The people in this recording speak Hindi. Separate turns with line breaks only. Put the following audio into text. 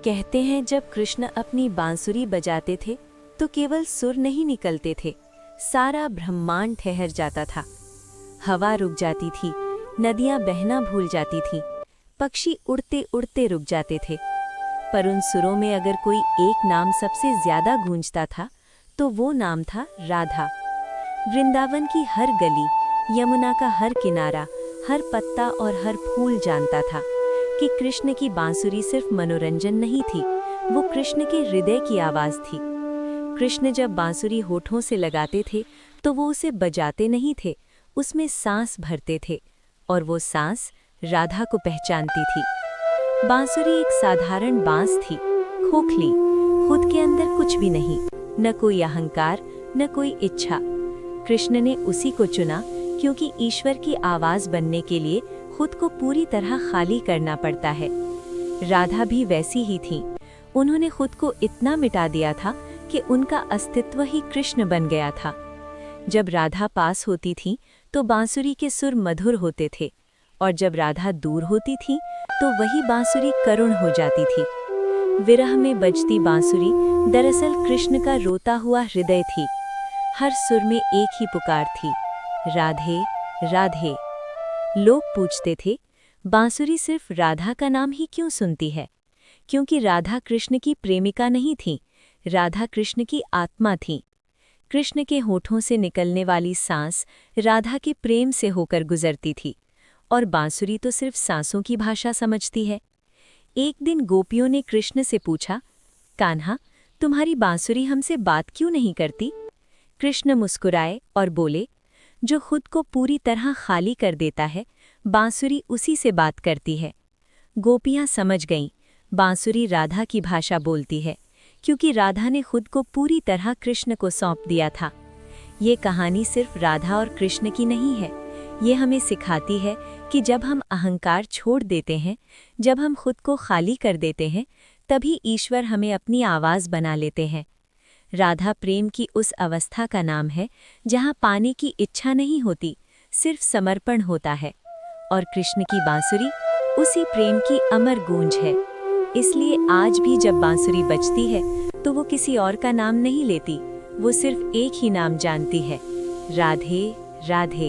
कहते हैं जब कृष्ण अपनी बांसुरी बजाते थे तो केवल सुर नहीं निकलते थे, सारा ब्रह्मांड ठहर जाता था। हवा रुक जाती थी, नदियां बहना भूल जाती थीं, पक्षी उड़ते उड़ते रुक जाते थे। पर उन सुरों में अगर कोई एक नाम सबसे ज्यादा गूंजता था तो वो नाम था राधा। वृंदावन की हर गली, यमुना का हर किनारा, हर पत्ता और हर फूल जानता था कि कृष्ण की बांसुरी सिर्फ मनोरंजन नहीं थी, वो कृष्ण के हृदय की आवाज थी। कृष्ण जब बांसुरी होठों से लगाते थे तो वो उसे बजाते नहीं थे, उसमें सांस भरते थे, और वो सांस राधा को पहचानती थी। बांसुरी एक साधारण बांस थी, खोखली, खुद के अंदर कुछ भी नहीं, न कोई अहंकार, न कोई इच्छा। कृष्ण ने उसी को चुना क्योंकि ईश्वर की आवाज बनने के लिए खुद को पूरी तरह खाली करना पड़ता है। राधा भी वैसी ही थी। उन्होंने खुद को इतना मिटा दिया था कि उनका अस्तित्व ही कृष्ण बन गया था। जब राधा पास होती थी तो बांसुरी के सुर मधुर होते थे, और जब राधा दूर होती थी तो वही बांसुरी करुण हो जाती थी। विरह में बजती बांसुरी दरअसल कृष्ण का रोता हुआ हृदय थी। हर सुर में एक ही पुकार थी, राधे राधे। लोग पूछते थे, बांसुरी सिर्फ राधा का नाम ही क्यों सुनती है? क्योंकि राधा कृष्ण की प्रेमिका नहीं थी, राधा कृष्ण की आत्मा थी। कृष्ण के होठों से निकलने वाली सांस राधा के प्रेम से होकर गुजरती थी, और बांसुरी तो सिर्फ सांसों की भाषा समझती है। एक दिन गोपियों ने कृष्ण से पूछा, कान्हा, तुम्हारी बांसुरी हमसे बात क्यों नहीं करती? कृष्ण मुस्कुराए और बोले, जो खुद को पूरी तरह खाली कर देता है, बांसुरी उसी से बात करती है। गोपियां समझ गईं, बांसुरी राधा की भाषा बोलती है, क्योंकि राधा ने खुद को पूरी तरह कृष्ण को सौंप दिया था। ये कहानी सिर्फ राधा और कृष्ण की नहीं है, ये हमें सिखाती है कि जब हम अहंकार छोड़ देते हैं, जब हम खुद को खाली कर देते हैं, तभी ईश्वर हमें अपनी आवाज़ बना लेते हैं। राधा प्रेम की उस अवस्था का नाम है जहाँ पाने की इच्छा नहीं होती, सिर्फ समर्पण होता है। और कृष्ण की बांसुरी उसी प्रेम की अमर गूंज है। इसलिए आज भी जब बांसुरी बजती है तो वो किसी और का नाम नहीं लेती, वो सिर्फ एक ही नाम जानती है, राधे राधे।